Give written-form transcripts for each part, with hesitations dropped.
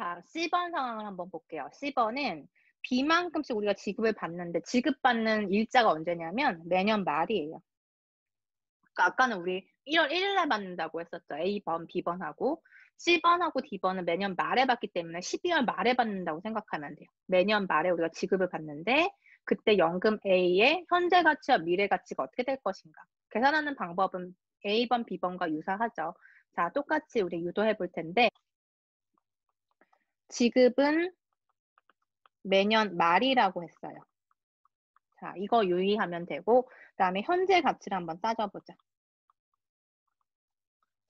자, C번 상황을 한번 볼게요. C번은 B만큼씩 우리가 지급을 받는데 지급받는 일자가 언제냐면 매년 말이에요. 그러니까 아까는 우리 1월 1일 날 받는다고 했었죠. A번, B번하고. C번하고 D번은 매년 말에 받기 때문에 12월 말에 받는다고 생각하면 돼요. 매년 말에 우리가 지급을 받는데 그때 연금 A의 현재 가치와 미래 가치가 어떻게 될 것인가. 계산하는 방법은 A번, B번과 유사하죠. 자, 똑같이 우리 유도해 볼 텐데 지급은 매년 말이라고 했어요. 자, 이거 유의하면 되고 그다음에 현재 가치를 한번 따져보자.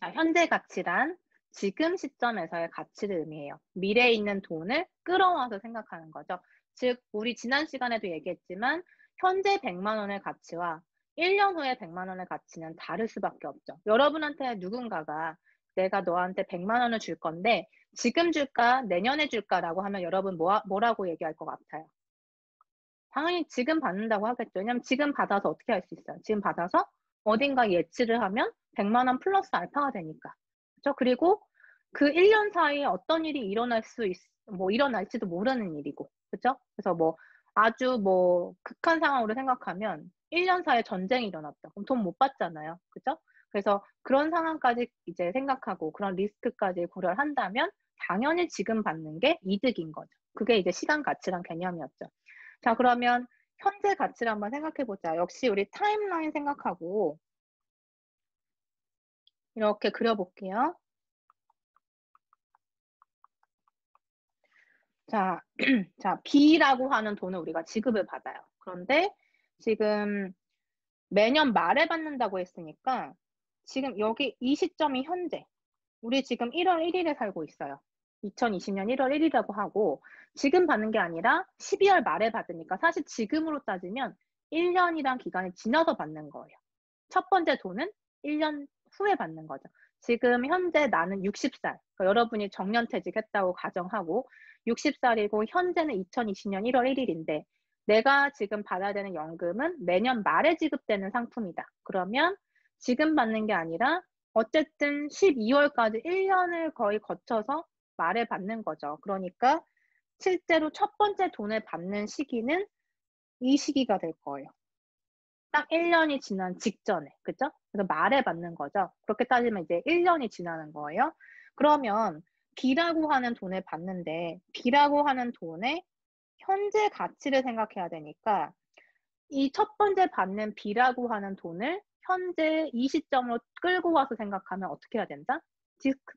자, 현재 가치란 지금 시점에서의 가치를 의미해요. 미래에 있는 돈을 끌어와서 생각하는 거죠. 즉, 우리 지난 시간에도 얘기했지만 현재 100만 원의 가치와 1년 후에 100만 원의 가치는 다를 수밖에 없죠. 여러분한테 누군가가 내가 너한테 100만 원을 줄 건데 지금 줄까 내년에 줄까라고 하면 여러분 뭐라고 얘기할 것 같아요? 당연히 지금 받는다고 하겠죠. 왜냐면 지금 받아서 어떻게 할 수 있어요? 지금 받아서 어딘가 예치를 하면 100만 원 플러스 알파가 되니까. 그렇죠? 그리고 그 1년 사이에 어떤 일이 일어날지도 모르는 일이고. 그렇죠? 그래서 아주 극한 상황으로 생각하면 1년 사이에 전쟁이 일어났다. 그럼 돈 못 받잖아요. 그렇죠? 그래서 그런 상황까지 이제 생각하고 그런 리스크까지 고려를 한다면 당연히 지금 받는 게 이득인 거죠. 그게 이제 시간 가치란 개념이었죠. 자, 그러면 현재 가치를 한번 생각해 보자. 역시 우리 타임라인 생각하고 이렇게 그려볼게요. 자, 자, B라고 하는 돈을 우리가 지급을 받아요. 그런데 지금 매년 말에 받는다고 했으니까 지금 여기 이 시점이 현재. 우리 지금 1월 1일에 살고 있어요. 2020년 1월 1일이라고 하고 지금 받는 게 아니라 12월 말에 받으니까 사실 지금으로 따지면 1년이란 기간이 지나서 받는 거예요. 첫 번째 돈은 1년 후에 받는 거죠. 지금 현재 나는 60살. 그러니까 여러분이 정년퇴직했다고 가정하고 60살이고 현재는 2020년 1월 1일인데 내가 지금 받아야 되는 연금은 매년 말에 지급되는 상품이다. 그러면 지금 받는 게 아니라 어쨌든 12월까지 1년을 거의 거쳐서 말에 받는 거죠. 그러니까 실제로 첫 번째 돈을 받는 시기는 이 시기가 될 거예요. 딱 1년이 지난 직전에, 그죠? 그래서 말에 받는 거죠. 그렇게 따지면 이제 1년이 지나는 거예요. 그러면 B라고 하는 돈을 받는데 B라고 하는 돈의 현재 가치를 생각해야 되니까 이 첫 번째 받는 B라고 하는 돈을 현재 이 시점으로 끌고 와서 생각하면 어떻게 해야 된다?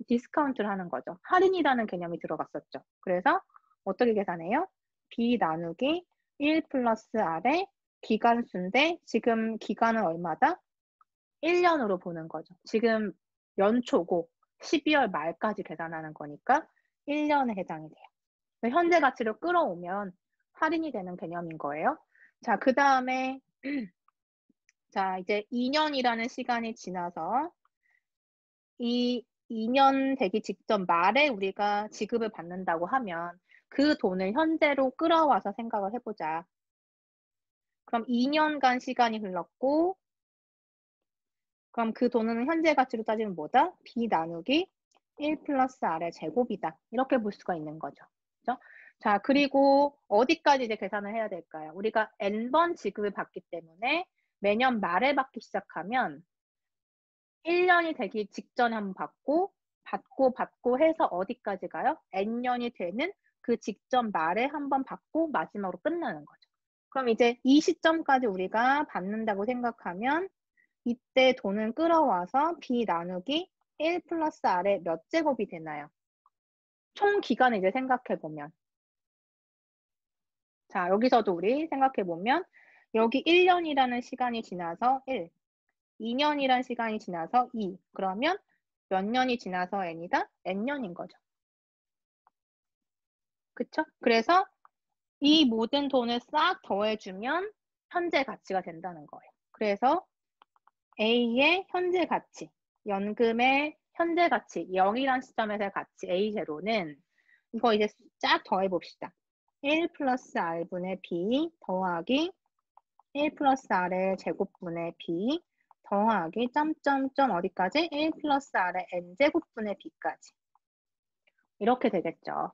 디스카운트를 하는 거죠. 할인이라는 개념이 들어갔었죠. 그래서 어떻게 계산해요? B 나누기 1 플러스 R의 기간수인데 지금 기간은 얼마다? 1년으로 보는 거죠. 지금 연초고 12월 말까지 계산하는 거니까 1년에 해당이 돼요. 현재 가치를 끌어오면 할인이 되는 개념인 거예요. 자, 그 다음에 자, 이제 2년이라는 시간이 지나서 이 2년 되기 직전 말에 우리가 지급을 받는다고 하면 그 돈을 현재로 끌어와서 생각을 해보자. 그럼 2년간 시간이 흘렀고 그럼 그 돈은 현재 가치로 따지면 뭐다? B 나누기 1 플러스 R의 제곱이다. 이렇게 볼 수가 있는 거죠. 그죠? 자, 그리고 어디까지 이제 계산을 해야 될까요? 우리가 N번 지급을 받기 때문에 매년 말에 받기 시작하면 1년이 되기 직전에 한번 받고 해서 어디까지 가요? N년이 되는 그 직전 말에 한번 받고 마지막으로 끝나는 거죠. 그럼 이제 이 시점까지 우리가 받는다고 생각하면 이때 돈은 끌어와서 B 나누기 1 플러스 R의 몇 제곱이 되나요? 총 기간을 이제 생각해보면. 자, 여기서도 우리 생각해보면 여기 1년이라는 시간이 지나서 1, 2년이라는 시간이 지나서 2. 그러면 몇 년이 지나서 N이다? N년인 거죠. 그쵸? 그래서 이 모든 돈을 싹 더해주면 현재 가치가 된다는 거예요. 그래서 A의 현재 가치, 연금의 현재 가치, 0이란 시점에서의 가치 A0는 이거 이제 쫙 더해봅시다. 1 플러스 R분의 B 더하기 1 플러스 R의 제곱분의 B 더하기 점점점 어디까지? 1 플러스 R의 N제곱분의 B까지. 이렇게 되겠죠.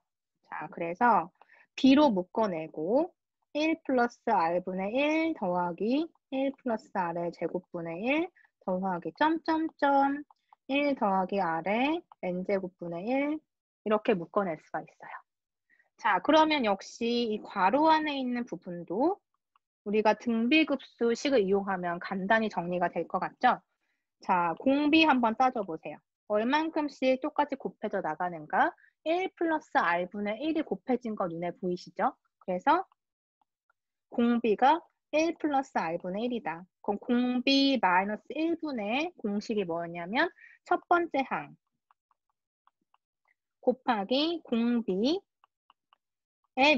자, 그래서 B로 묶어내고 1 플러스 R분의 1 더하기 1 플러스 R의 제곱분의 1 더하기 점점점 1 더하기 R의 N제곱분의 1 이렇게 묶어낼 수가 있어요. 자, 그러면 역시 이 괄호 안에 있는 부분도 우리가 등비급수 식을 이용하면 간단히 정리가 될 것 같죠? 자, 공비 한번 따져보세요. 얼만큼씩 똑같이 곱해져 나가는가? 1 플러스 R분의 1이 곱해진 거 눈에 보이시죠? 그래서 공비가 1 플러스 R분의 1이다. 그럼 공비 마이너스 1분의 공식이 뭐였냐면 첫 번째 항 곱하기 공비의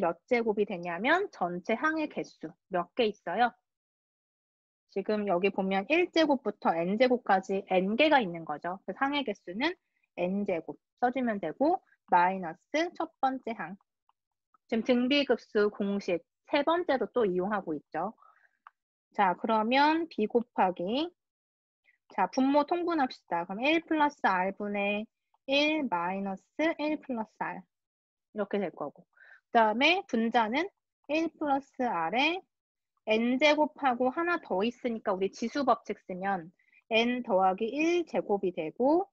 몇 제곱이 되냐면 전체 항의 개수 몇 개 있어요? 지금 여기 보면 1제곱부터 n제곱까지 n개가 있는 거죠. 그래서 항의 개수는 n제곱 써주면 되고 마이너스 첫 번째 항. 지금 등비급수 공식 세 번째도 또 이용하고 있죠. 자, 그러면 b 곱하기 자, 분모 통분합시다. 그럼 1 플러스 r분의 1 마이너스 1 플러스 r 이렇게 될 거고 그 다음에 분자는 1 플러스 r에 n제곱하고 하나 더 있으니까 우리 지수법칙 쓰면 n 더하기 1제곱이 되고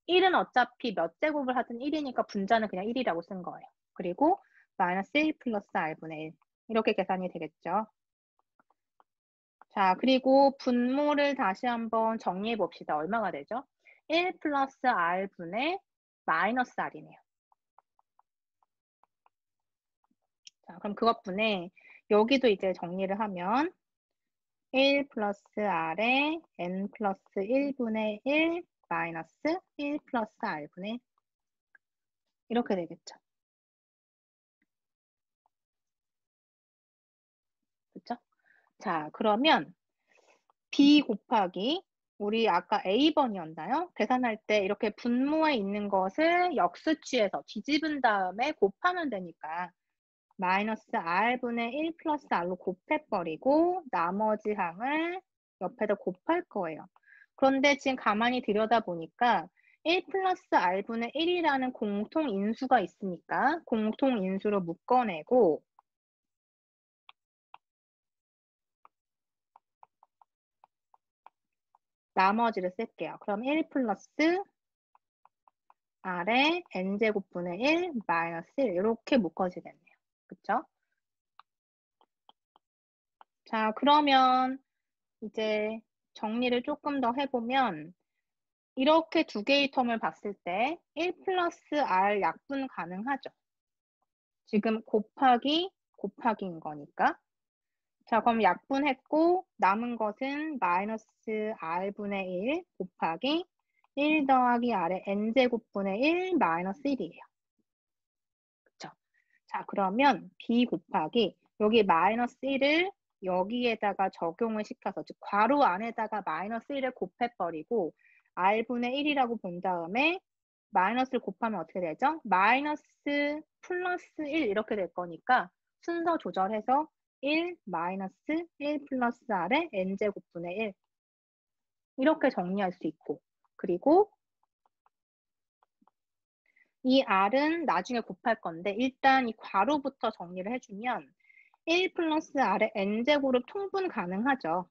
1은 어차피 몇 제곱을 하든 1이니까 분자는 그냥 1이라고 쓴 거예요. 그리고 마이너스 1 플러스 r분의 1 이렇게 계산이 되겠죠. 자, 그리고 분모를 다시 한번 정리해 봅시다. 얼마가 되죠? 1 플러스 r분의 마이너스 r이네요. 자, 그럼 그것분에 여기도 이제 정리를 하면 1 플러스 r에 n 플러스 1분의 1 마이너스 1 플러스 r분의 1 이렇게 되겠죠. 그렇죠? 자, 그러면 b 곱하기 우리 아까 a번이었나요? 계산할 때 이렇게 분모에 있는 것을 역수 취해서 뒤집은 다음에 곱하면 되니까 마이너스 r분의 1 플러스 r로 곱해버리고 나머지 항을 옆에다 곱할 거예요. 그런데 지금 가만히 들여다보니까 1 플러스 r분의 1이라는 공통인수가 있으니까 공통인수로 묶어내고 나머지를 쓸게요. 그럼 1 플러스 r에 n제곱분의 1 마이너스 1 이렇게 묶어지겠네요. 그쵸? 자, 그러면 이제 정리를 조금 더 해보면 이렇게 두 개의 텀을 봤을 때 1 플러스 r 약분 가능하죠. 지금 곱하기인 거니까. 자, 그럼 약분했고 남은 것은 마이너스 r분의 1 곱하기 1 더하기 r의 n제곱분의 1 마이너스 1이에요. 그쵸? 자, 그러면 b 곱하기 여기 마이너스 1을 여기에다가 적용을 시켜서 즉 괄호 안에다가 마이너스 1을 곱해버리고 r분의 1이라고 본 다음에 마이너스를 곱하면 어떻게 되죠? 마이너스 플러스 1 이렇게 될 거니까 순서 조절해서 1 마이너스 1 플러스 r의 n제곱분의 1 이렇게 정리할 수 있고 그리고 이 r은 나중에 곱할 건데 일단 이 괄호부터 정리를 해주면 1 플러스 r의 n제곱으로 통분 가능하죠.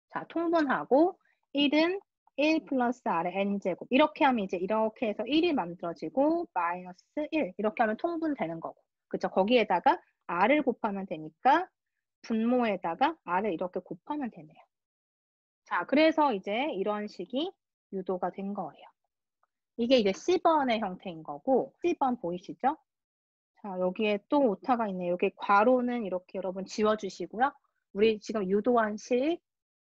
자, 통분하고 1은 1 플러스 r의 n제곱 이렇게 하면 이제 이렇게 해서 1이 만들어지고 마이너스 1 이렇게 하면 통분되는 거고 그쵸? 거기에다가 r을 곱하면 되니까 분모에다가 r을 이렇게 곱하면 되네요. 자, 그래서 이제 이런 식이 유도가 된 거예요. 이게 이제 C번의 형태인 거고 C번 보이시죠? 자, 여기에 또 오타가 있네요. 여기 괄호는 이렇게 여러분 지워주시고요. 우리 지금 유도한 식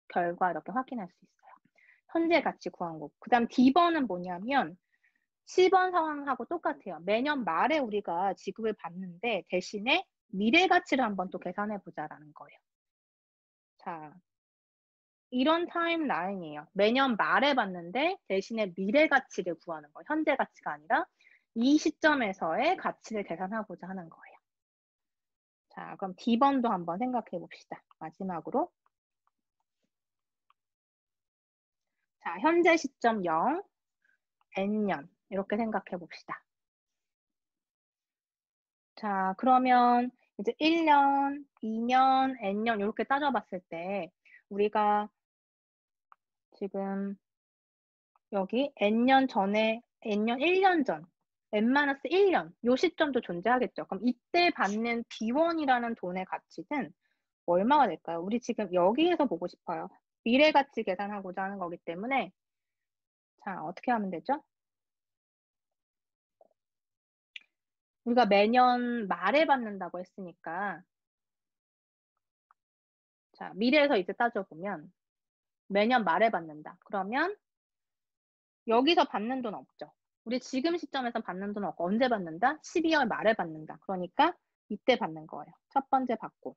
결과 이렇게 확인할 수 있어요. 현재 가치 구한 거고. 그 다음 D번은 뭐냐면 C번 상황하고 똑같아요. 매년 말에 우리가 지급을 받는데 대신에 미래 가치를 한번 또 계산해 보자라는 거예요. 자, 이런 타임라인이에요. 매년 말에 받는데 대신에 미래 가치를 구하는 거예요. 현재 가치가 아니라 이 시점에서의 가치를 계산하고자 하는 거예요. 자, 그럼 D번도 한번 생각해 봅시다. 마지막으로. 자, 현재 시점 0, N년 이렇게 생각해 봅시다. 자, 그러면 이제 1년, 2년, n년 요렇게 따져봤을 때 우리가 지금 여기 n년 전에 n년 1년 전 n-1년 요 시점도 존재하겠죠. 그럼 이때 받는 B1이라는 돈의 가치는 얼마가 될까요? 우리 지금 여기에서 보고 싶어요. 미래 가치 계산하고자 하는 거기 때문에 자, 어떻게 하면 되죠? 우리가 매년 말에 받는다고 했으니까 자, 미래에서 이제 따져보면 매년 말에 받는다. 그러면 여기서 받는 돈 없죠. 우리 지금 시점에서 받는 돈 없고 언제 받는다? 12월 말에 받는다. 그러니까 이때 받는 거예요. 첫 번째 받고.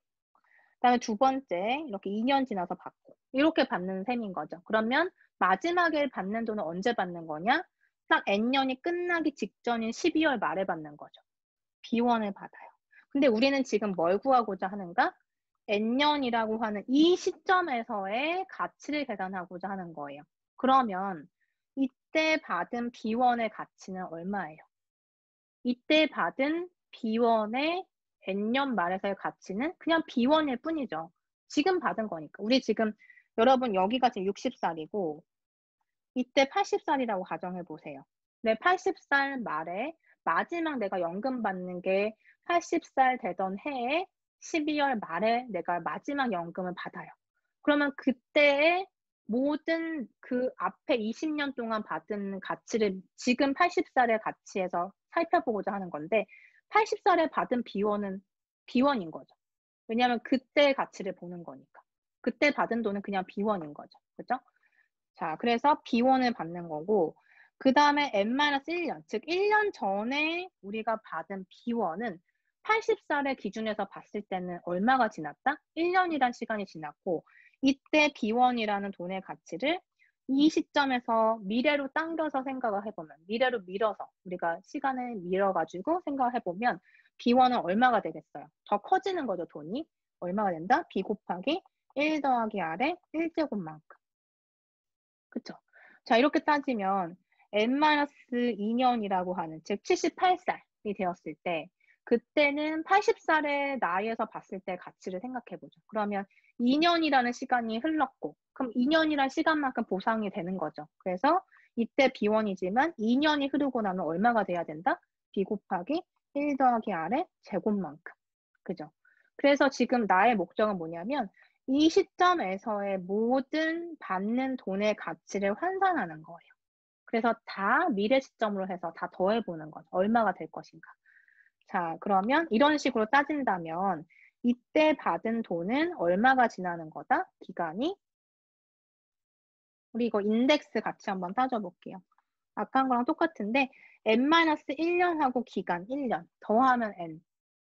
그다음에 두 번째 이렇게 2년 지나서 받고. 이렇게 받는 셈인 거죠. 그러면 마지막에 받는 돈은 언제 받는 거냐? 딱 N년이 끝나기 직전인 12월 말에 받는 거죠. B1을 받아요. 근데 우리는 지금 뭘 구하고자 하는가? N년이라고 하는 이 시점에서의 가치를 계산하고자 하는 거예요. 그러면 이때 받은 B1의 가치는 얼마예요? 이때 받은 B1의 N년 말에서의 가치는 그냥 B1일 뿐이죠. 지금 받은 거니까. 우리 지금 여러분 여기가 지금 60살이고 이때 80살이라고 가정해 보세요. 내 80살 말에 마지막 내가 연금 받는 게 80살 되던 해에 12월 말에 내가 마지막 연금을 받아요. 그러면 그때의 모든 그 앞에 20년 동안 받은 가치를 지금 80살의 가치에서 살펴보고자 하는 건데 80살에 받은 B1은 B1인 거죠. 왜냐하면 그때의 가치를 보는 거니까. 그때 받은 돈은 그냥 B1인 거죠. 그죠? 자, 그래서 B1을 받는 거고 그 다음에 N-1년, 즉 1년 전에 우리가 받은 B1은 80살의 기준에서 봤을 때는 얼마가 지났다? 1년이란 시간이 지났고 이때 B1이라는 돈의 가치를 이 시점에서 미래로 당겨서 생각을 해보면 미래로 밀어서 우리가 시간을 밀어가지고 생각을 해보면 B1은 얼마가 되겠어요? 더 커지는 거죠, 돈이. 얼마가 된다? B 곱하기 1 더하기 R의 1제곱만큼. 그쵸? 자, 이렇게 따지면 N-2년이라고 하는, 즉 78살이 되었을 때 그때는 80살의 나이에서 봤을 때 가치를 생각해보죠. 그러면 2년이라는 시간이 흘렀고 그럼 2년이라는 시간만큼 보상이 되는 거죠. 그래서 이때 B1이지만 2년이 흐르고 나면 얼마가 돼야 된다? B 곱하기 1 더하기 R의 제곱만큼. 그죠? 그래서 지금 나의 목적은 뭐냐면 이 시점에서의 모든 받는 돈의 가치를 환산하는 거예요. 그래서 다 미래 시점으로 해서 다 더해보는 거죠. 얼마가 될 것인가. 자, 그러면 이런 식으로 따진다면 이때 받은 돈은 얼마가 지나는 거다? 기간이? 우리 이거 인덱스 같이 한번 따져볼게요. 아까 한 거랑 똑같은데 N-1년하고 기간 1년 더하면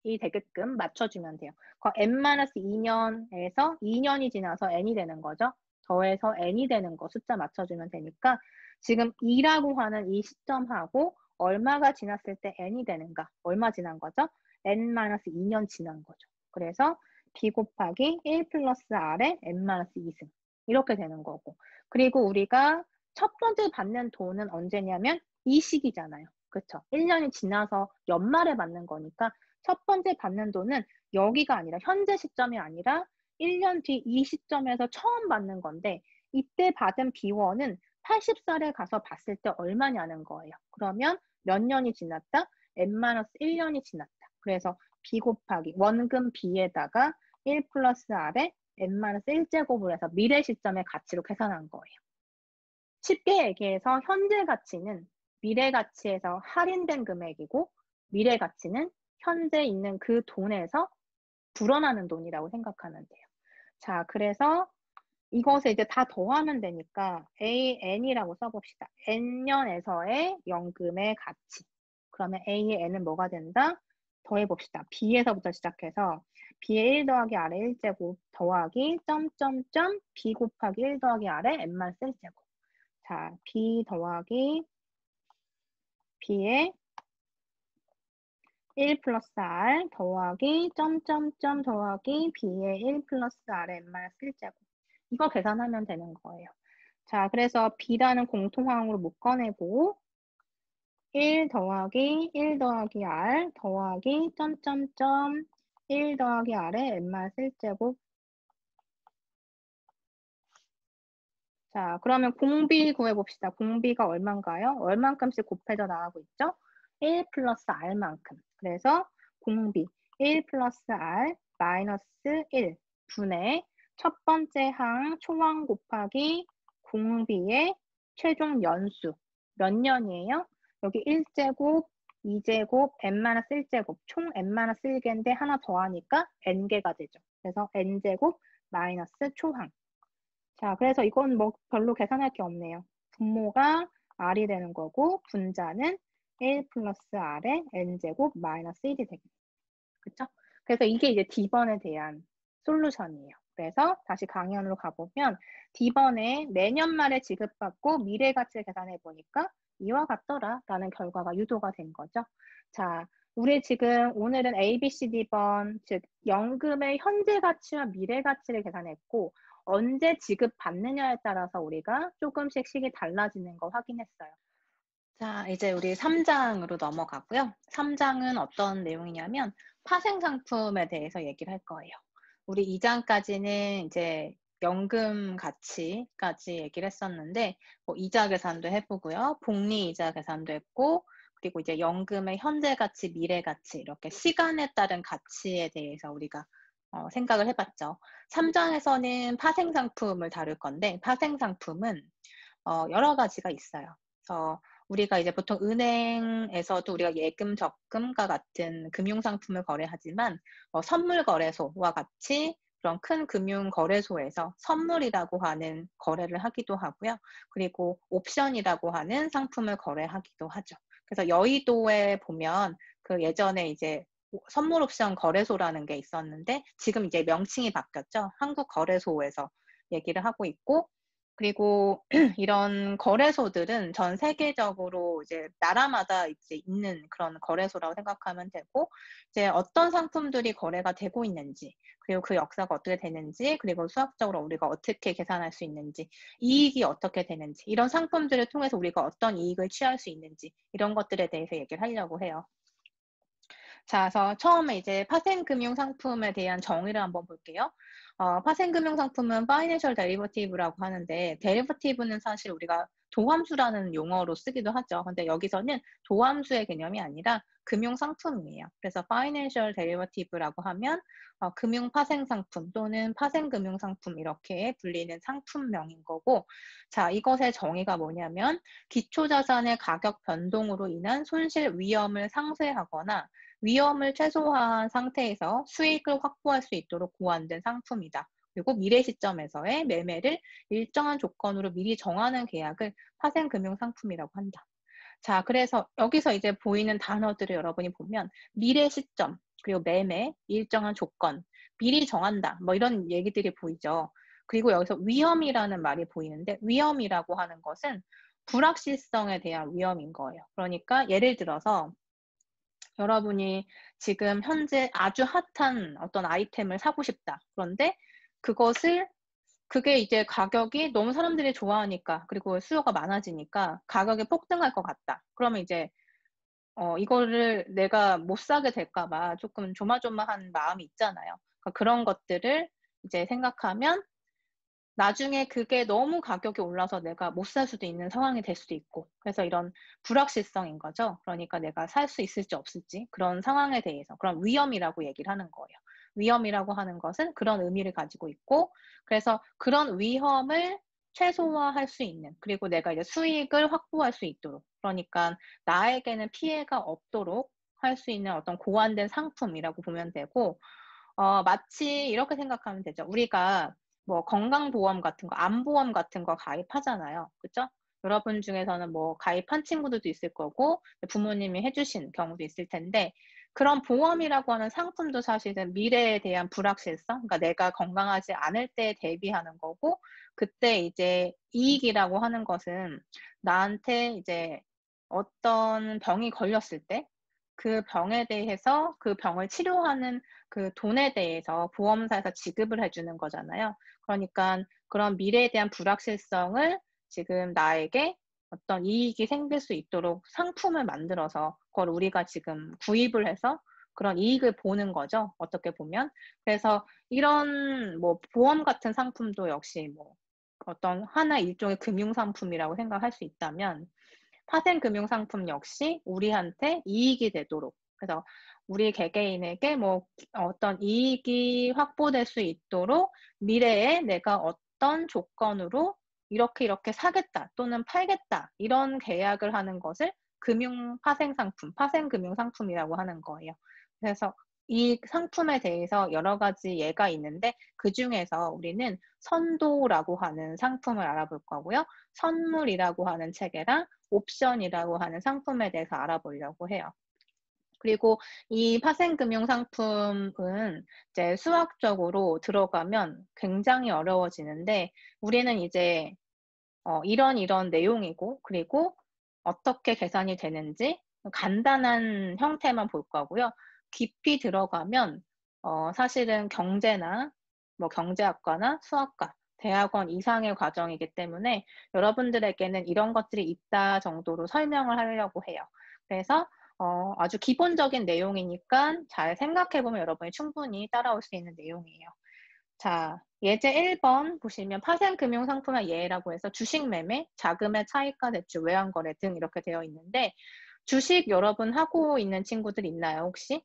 N이 되게끔 맞춰주면 돼요. N-2년에서 2년이 지나서 N이 되는 거죠. 더해서 N이 되는 거 숫자 맞춰주면 되니까 지금 2라고 하는 이 시점하고 얼마가 지났을 때 N이 되는가? 얼마 지난 거죠? N-2년 지난 거죠. 그래서 B 곱하기 1 플러스 R의 N-2승 이렇게 되는 거고 그리고 우리가 첫 번째 받는 돈은 언제냐면 이 시기잖아요. 그렇죠? 1년이 지나서 연말에 받는 거니까 첫 번째 받는 돈은 여기가 아니라 현재 시점이 아니라 1년 뒤 이 시점에서 처음 받는 건데 이때 받은 B1은 80살에 가서 봤을 때 얼마냐는 거예요. 그러면 몇 년이 지났다? N-1년이 지났다. 그래서 B 곱하기 원금 B에다가 1 플러스 R에 N-1제곱을 해서 미래 시점의 가치로 계산한 거예요. 쉽게 얘기해서 현재 가치는 미래 가치에서 할인된 금액이고 미래 가치는 현재 있는 그 돈에서 불어나는 돈이라고 생각하면 돼요. 자, 그래서 이것을 이제 다 더하면 되니까 AN이라고 써봅시다. N년에서의 연금의 가치. 그러면 A의 N은 뭐가 된다? 더해봅시다. B에서부터 시작해서 B의 1 더하기 R의 1제곱 더하기 점점점 B 곱하기 1 더하기 R의 N-1제곱. 자, B 더하기 B의 1 플러스 R 더하기 점점점 더하기 B의 1 플러스 R의 N-1제곱. 이거 계산하면 되는 거예요. 자, 그래서 B라는 공통항으로 묶어내고 1 더하기 1 더하기 R 더하기 점점점 1 더하기 R의 n-1제곱. 자, 그러면 공비 구해봅시다. 공비가 얼만가요? 얼만큼씩 곱해져 나가고 있죠? 1 플러스 R만큼. 그래서 공비 1 플러스 R 마이너스 1 분의 첫 번째 항 초항 곱하기 공비의 최종 연수. 몇 년이에요? 여기 1제곱, 2제곱, n-1제곱, 총 n-1개인데 하나 더하니까 n개가 되죠. 그래서 n제곱 마이너스 초항. 자, 그래서 이건 뭐 별로 계산할 게 없네요. 분모가 R이 되는 거고 분자는 1 플러스 R의 n제곱 마이너스 1이 되겠네요. 그쵸? 그래서 이게 이제 D번에 대한 솔루션이에요. 그래서 다시 강연으로 가보면 D번에 매년 말에 지급받고 미래 가치를 계산해 보니까 이와 같더라 라는 결과가 유도가 된 거죠. 자, 우리 지금 오늘은 ABCD번, 즉 연금의 현재 가치와 미래 가치를 계산했고 언제 지급받느냐에 따라서 우리가 조금씩 식이 달라지는 거 확인했어요. 자, 이제 우리 3장으로 넘어가고요. 3장은 어떤 내용이냐면 파생상품에 대해서 얘기를 할 거예요. 우리 2장까지는 이제 연금 가치까지 얘기를 했었는데 뭐 이자 계산도 해보고요. 복리 이자 계산도 했고 그리고 이제 연금의 현재 가치, 미래 가치 이렇게 시간에 따른 가치에 대해서 우리가 생각을 해봤죠. 3장에서는 파생상품을 다룰 건데 파생상품은 여러 가지가 있어요. 그래서 우리가 이제 보통 은행에서도 우리가 예금, 적금과 같은 금융상품을 거래하지만 선물거래소와 같이 그런 큰 금융거래소에서 선물이라고 하는 거래를 하기도 하고요. 그리고 옵션이라고 하는 상품을 거래하기도 하죠. 그래서 여의도에 보면 그 예전에 이제 선물 옵션 거래소라는 게 있었는데 지금 이제 명칭이 바뀌었죠. 한국거래소에서 얘기를 하고 있고 그리고 이런 거래소들은 전 세계적으로 이제 나라마다 이제 있는 그런 거래소라고 생각하면 되고 이제 어떤 상품들이 거래가 되고 있는지 그리고 그 역사가 어떻게 되는지 그리고 수학적으로 우리가 어떻게 계산할 수 있는지 이익이 어떻게 되는지 이런 상품들을 통해서 우리가 어떤 이익을 취할 수 있는지 이런 것들에 대해서 얘기를 하려고 해요. 자, 그래서 처음에 이제 파생금융상품에 대한 정의를 한번 볼게요. 파생금융상품은 Financial Derivative라고 하는데 Derivative는 사실 우리가 도함수라는 용어로 쓰기도 하죠. 근데 여기서는 도함수의 개념이 아니라 금융상품이에요. 그래서 Financial Derivative라고 하면 금융파생상품 또는 파생금융상품 이렇게 불리는 상품명인 거고 자, 이것의 정의가 뭐냐면 기초자산의 가격 변동으로 인한 손실 위험을 상쇄하거나 위험을 최소화한 상태에서 수익을 확보할 수 있도록 고안된 상품이다. 그리고 미래 시점에서의 매매를 일정한 조건으로 미리 정하는 계약을 파생금융상품이라고 한다. 자, 그래서 여기서 이제 보이는 단어들을 여러분이 보면 미래 시점, 그리고 매매, 일정한 조건, 미리 정한다. 뭐 이런 얘기들이 보이죠. 그리고 여기서 위험이라는 말이 보이는데 위험이라고 하는 것은 불확실성에 대한 위험인 거예요. 그러니까 예를 들어서 여러분이 지금 현재 아주 핫한 어떤 아이템을 사고 싶다. 그런데 그게 이제 가격이 너무 사람들이 좋아하니까 그리고 수요가 많아지니까 가격이 폭등할 것 같다. 그러면 이제 이거를 내가 못 사게 될까 봐 조금 조마조마한 마음이 있잖아요. 그러니까 그런 것들을 이제 생각하면 나중에 그게 너무 가격이 올라서 내가 못 살 수도 있는 상황이 될 수도 있고 그래서 이런 불확실성인 거죠. 그러니까 내가 살 수 있을지 없을지 그런 상황에 대해서 그런 위험이라고 얘기를 하는 거예요. 위험이라고 하는 것은 그런 의미를 가지고 있고 그래서 그런 위험을 최소화할 수 있는 그리고 내가 이제 수익을 확보할 수 있도록 그러니까 나에게는 피해가 없도록 할 수 있는 어떤 고안된 상품이라고 보면 되고 마치 이렇게 생각하면 되죠. 우리가 뭐 건강보험 같은 거, 암보험 같은 거 가입하잖아요. 그죠? 여러분 중에서는 뭐 가입한 친구들도 있을 거고 부모님이 해주신 경우도 있을 텐데 그런 보험이라고 하는 상품도 사실은 미래에 대한 불확실성, 그러니까 내가 건강하지 않을 때 대비하는 거고 그때 이제 이익이라고 하는 것은 나한테 이제 어떤 병이 걸렸을 때 그 병에 대해서 그 병을 치료하는 그 돈에 대해서 보험사에서 지급을 해주는 거잖아요. 그러니까 그런 미래에 대한 불확실성을 지금 나에게 어떤 이익이 생길 수 있도록 상품을 만들어서 그걸 우리가 지금 구입을 해서 그런 이익을 보는 거죠, 어떻게 보면. 그래서 이런 뭐 보험 같은 상품도 역시 뭐 어떤 하나의 일종의 금융 상품이라고 생각할 수 있다면 파생 금융 상품 역시 우리한테 이익이 되도록, 그래서 우리 개개인에게 뭐 어떤 이익이 확보될 수 있도록 미래에 내가 어떤 조건으로 이렇게 이렇게 사겠다 또는 팔겠다 이런 계약을 하는 것을 금융 파생 상품, 파생 금융 상품이라고 하는 거예요. 그래서 이 상품에 대해서 여러 가지 예가 있는데 그중에서 우리는 선도라고 하는 상품을 알아볼 거고요. 선물이라고 하는 체계랑 옵션이라고 하는 상품에 대해서 알아보려고 해요. 그리고 이 파생금융 상품은 이제 수학적으로 들어가면 굉장히 어려워지는데 우리는 이제 이런 내용이고 그리고 어떻게 계산이 되는지 간단한 형태만 볼 거고요. 깊이 들어가면 사실은 경제나 뭐 경제학과나 수학과, 대학원 이상의 과정이기 때문에 여러분들에게는 이런 것들이 있다 정도로 설명을 하려고 해요. 그래서 아주 기본적인 내용이니까 잘 생각해 보면 여러분이 충분히 따라올 수 있는 내용이에요. 자, 예제 1번 보시면 파생금융상품의 예라고 해서 주식 매매, 자금의 차익과 대출, 외환거래 등 이렇게 되어 있는데 주식 여러분 하고 있는 친구들 있나요, 혹시?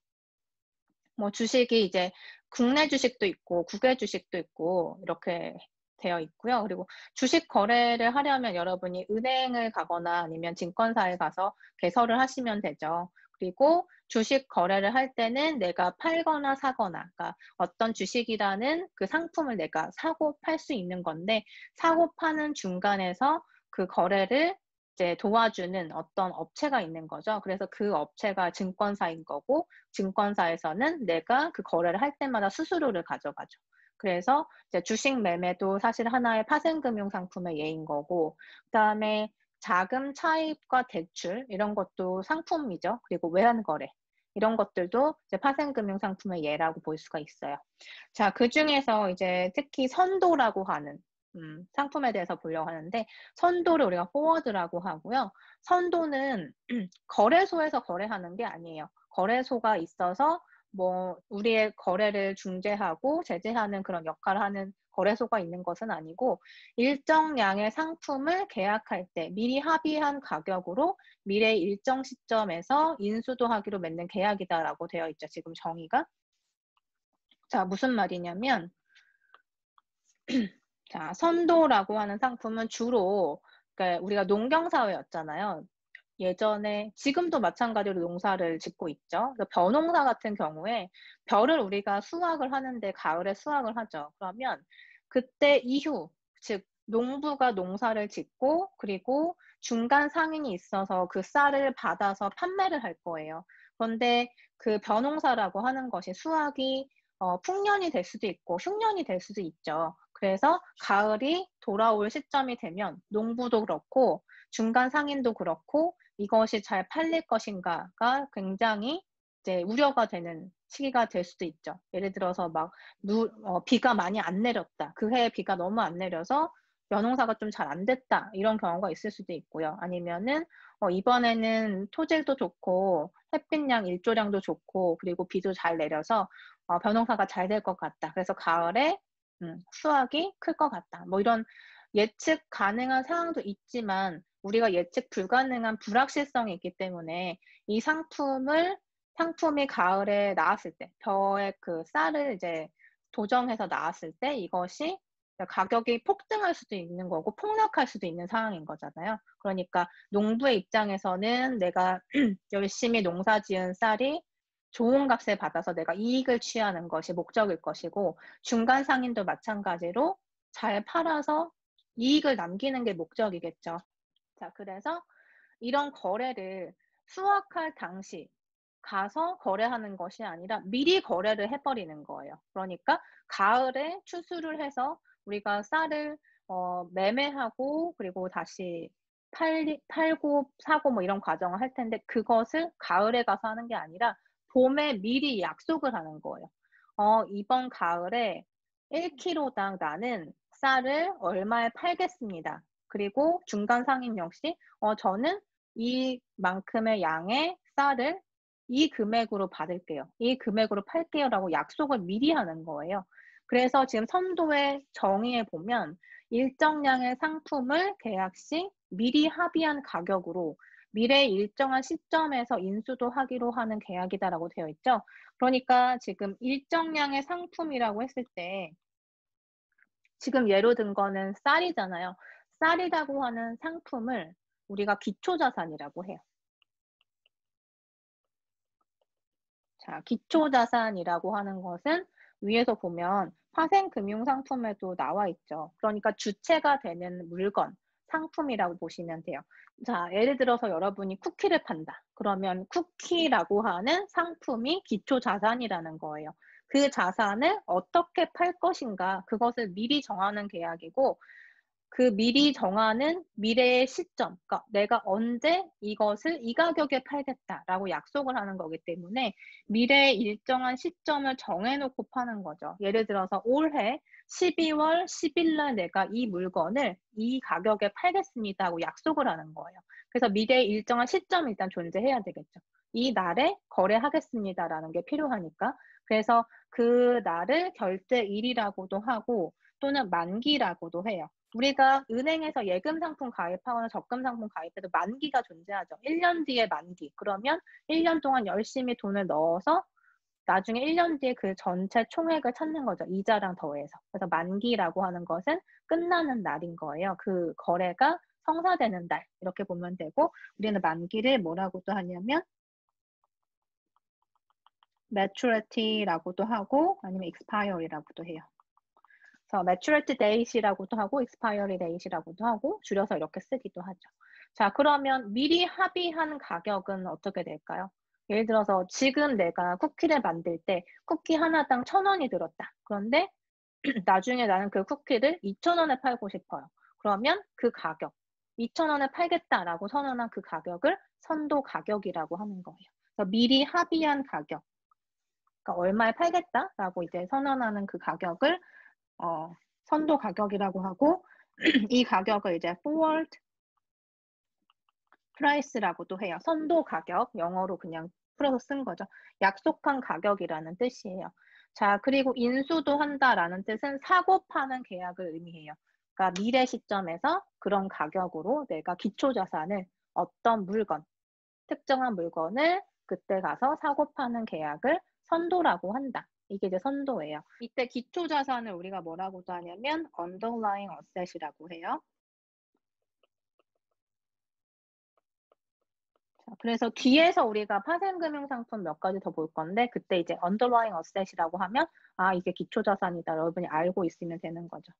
뭐 주식이 이제 국내 주식도 있고 국외 주식도 있고 이렇게 되어 있고요. 그리고 주식 거래를 하려면 여러분이 은행을 가거나 아니면 증권사에 가서 개설을 하시면 되죠. 그리고 주식 거래를 할 때는 내가 팔거나 사거나, 그러니까 어떤 주식이라는 그 상품을 내가 사고 팔 수 있는 건데 사고 파는 중간에서 그 거래를 이제 도와주는 어떤 업체가 있는 거죠. 그래서 그 업체가 증권사인 거고 증권사에서는 내가 그 거래를 할 때마다 수수료를 가져가죠. 그래서 이제 주식 매매도 사실 하나의 파생금융 상품의 예인 거고 그다음에 자금 차입과 대출 이런 것도 상품이죠. 그리고 외환거래 이런 것들도 이제 파생금융 상품의 예라고 볼 수가 있어요. 자, 그중에서 이제 특히 선도라고 하는 상품에 대해서 보려고 하는데 선도를 우리가 포워드라고 하고요. 선도는 거래소에서 거래하는 게 아니에요. 거래소가 있어서 뭐 우리의 거래를 중재하고 제재하는 그런 역할을 하는 거래소가 있는 것은 아니고 일정량의 상품을 계약할 때 미리 합의한 가격으로 미래 일정 시점에서 인수도하기로 맺는 계약이다라고 되어 있죠. 지금 정의가. 자, 무슨 말이냐면 자, 선도라고 하는 상품은 주로 그러니까 우리가 농경사회였잖아요. 예전에 지금도 마찬가지로 농사를 짓고 있죠. 그러니까 벼농사 같은 경우에 벼를 우리가 수확을 하는데 가을에 수확을 하죠. 그러면 그때 이후 즉 농부가 농사를 짓고 그리고 중간 상인이 있어서 그 쌀을 받아서 판매를 할 거예요. 그런데 그 벼농사라고 하는 것이 수확이 풍년이 될 수도 있고 흉년이 될 수도 있죠. 그래서 가을이 돌아올 시점이 되면 농부도 그렇고 중간 상인도 그렇고 이것이 잘 팔릴 것인가가 굉장히 이제 우려가 되는 시기가 될 수도 있죠. 예를 들어서 막 비가 많이 안 내렸다. 그 해에 비가 너무 안 내려서 벼농사가 좀 잘 안 됐다. 이런 경우가 있을 수도 있고요. 아니면은 이번에는 토질도 좋고 햇빛량 일조량도 좋고 그리고 비도 잘 내려서 벼농사가 잘 될 것 같다. 그래서 가을에 수확이 클 것 같다. 뭐 이런 예측 가능한 상황도 있지만 우리가 예측 불가능한 불확실성이 있기 때문에 이 상품이 가을에 나왔을 때 벼의 그 쌀을 이제 도정해서 나왔을 때 이것이 가격이 폭등할 수도 있는 거고 폭락할 수도 있는 상황인 거잖아요. 그러니까 농부의 입장에서는 내가 열심히 농사 지은 쌀이 좋은 값을 받아서 내가 이익을 취하는 것이 목적일 것이고 중간 상인도 마찬가지로 잘 팔아서 이익을 남기는 게 목적이겠죠. 자, 그래서 이런 거래를 수확할 당시 가서 거래하는 것이 아니라 미리 거래를 해버리는 거예요. 그러니까 가을에 추수를 해서 우리가 쌀을 매매하고 그리고 다시 팔고 사고 뭐 이런 과정을 할 텐데 그것을 가을에 가서 하는 게 아니라 봄에 미리 약속을 하는 거예요. 이번 가을에 1kg당 나는 쌀을 얼마에 팔겠습니다. 그리고 중간 상인 역시 저는 이만큼의 양의 쌀을 이 금액으로 받을게요. 이 금액으로 팔게요라고 약속을 미리 하는 거예요. 그래서 지금 선도의 정의에 보면 일정량의 상품을 계약 시 미리 합의한 가격으로 미래 일정한 시점에서 인수도하기로 하는 계약이다라고 되어 있죠. 그러니까 지금 일정량의 상품이라고 했을 때 지금 예로 든 거는 쌀이잖아요. 쌀이라고 하는 상품을 우리가 기초자산이라고 해요. 자, 기초자산이라고 하는 것은 위에서 보면 파생금융상품에도 나와 있죠. 그러니까 주체가 되는 물건, 상품이라고 보시면 돼요. 자, 예를 들어서 여러분이 쿠키를 판다. 그러면 쿠키라고 하는 상품이 기초자산이라는 거예요. 그 자산을 어떻게 팔 것인가, 그것을 미리 정하는 계약이고, 그 미리 정하는 미래의 시점, 그러니까 내가 언제 이것을 이 가격에 팔겠다라고 약속을 하는 거기 때문에 미래의 일정한 시점을 정해놓고 파는 거죠. 예를 들어서 올해 12월 10일 날 내가 이 물건을 이 가격에 팔겠습니다 하고 약속을 하는 거예요. 그래서 미래의 일정한 시점이 일단 존재해야 되겠죠. 이 날에 거래하겠습니다라는 게 필요하니까. 그래서 그 날을 결제일이라고도 하고 또는 만기라고도 해요. 우리가 은행에서 예금 상품 가입하거나 적금 상품 가입해도 만기가 존재하죠. 1년 뒤에 만기. 그러면 1년 동안 열심히 돈을 넣어서 나중에 1년 뒤에 그 전체 총액을 찾는 거죠. 이자랑 더해서. 그래서 만기라고 하는 것은 끝나는 날인 거예요. 그 거래가 성사되는 날. 이렇게 보면 되고, 우리는 만기를 뭐라고도 하냐면 maturity라고도 하고 아니면 expire이라고도 해요. 그래서 maturity date이라고도 하고 expiry date이라고도 하고 줄여서 이렇게 쓰기도 하죠. 자, 그러면 미리 합의한 가격은 어떻게 될까요? 예를 들어서 지금 내가 쿠키를 만들 때 쿠키 하나당 1,000원이 들었다. 그런데 나중에 나는 그 쿠키를 2,000원에 팔고 싶어요. 그러면 그 가격, 2,000원에 팔겠다라고 선언한 그 가격을 선도 가격이라고 하는 거예요. 그래서 미리 합의한 가격, 그러니까 얼마에 팔겠다라고 이제 선언하는 그 가격을 선도 가격이라고 하고 이 가격을 이제 forward price라고도 해요. 선도 가격, 영어로 그냥 풀어서 쓴 거죠. 약속한 가격이라는 뜻이에요. 자, 그리고 인수도 한다라는 뜻은 사고 파는 계약을 의미해요. 그러니까 미래 시점에서 그런 가격으로 내가 기초자산을 어떤 물건, 특정한 물건을 그때 가서 사고 파는 계약을 선도라고 한다. 이게 이제 선도예요. 이때 기초자산을 우리가 뭐라고도 하냐면 underlying asset이라고 해요. 자, 그래서 뒤에서 우리가 파생금융상품 몇 가지 더 볼 건데 그때 이제 underlying asset이라고 하면 이게 기초자산이다. 여러분이 알고 있으면 되는 거죠.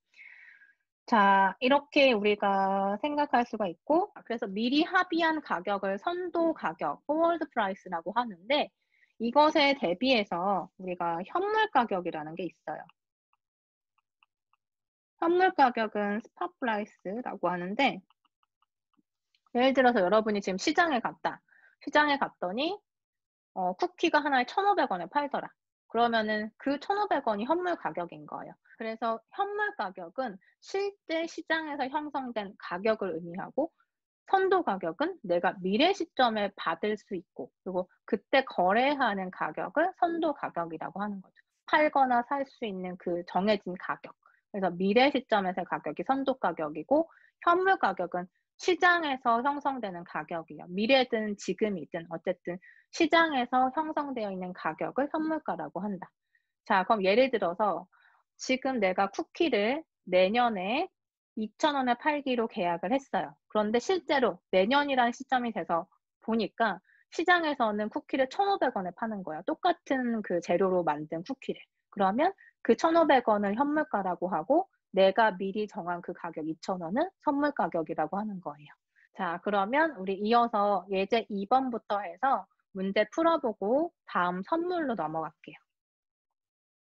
자, 이렇게 우리가 생각할 수가 있고 그래서 미리 합의한 가격을 선도 가격, forward price라고 하는데 이것에 대비해서 우리가 현물 가격이라는 게 있어요. 현물 가격은 spot price라고 하는데 예를 들어서 여러분이 지금 시장에 갔다. 시장에 갔더니 쿠키가 하나에 1,500원에 팔더라. 그러면은 그 1,500원이 현물 가격인 거예요. 그래서 현물 가격은 실제 시장에서 형성된 가격을 의미하고 선도 가격은 내가 미래 시점에 받을 수 있고 그리고 그때 거래하는 가격을 선도 가격이라고 하는 거죠. 팔거나 살 수 있는 그 정해진 가격. 그래서 미래 시점에서의 가격이 선도 가격이고 현물 가격은 시장에서 형성되는 가격이에요. 미래든 지금이든 어쨌든 시장에서 형성되어 있는 가격을 현물가라고 한다. 자, 그럼 예를 들어서 지금 내가 쿠키를 내년에 2,000원에 팔기로 계약을 했어요. 그런데 실제로 내년이라는 시점이 돼서 보니까 시장에서는 쿠키를 1,500원에 파는 거야. 똑같은 그 재료로 만든 쿠키를. 그러면 그 1,500원을 현물가라고 하고 내가 미리 정한 그 가격 2,000원은 선물 가격이라고 하는 거예요. 자, 그러면 우리 이어서 예제 2번부터 해서 문제 풀어보고 다음 선물로 넘어갈게요.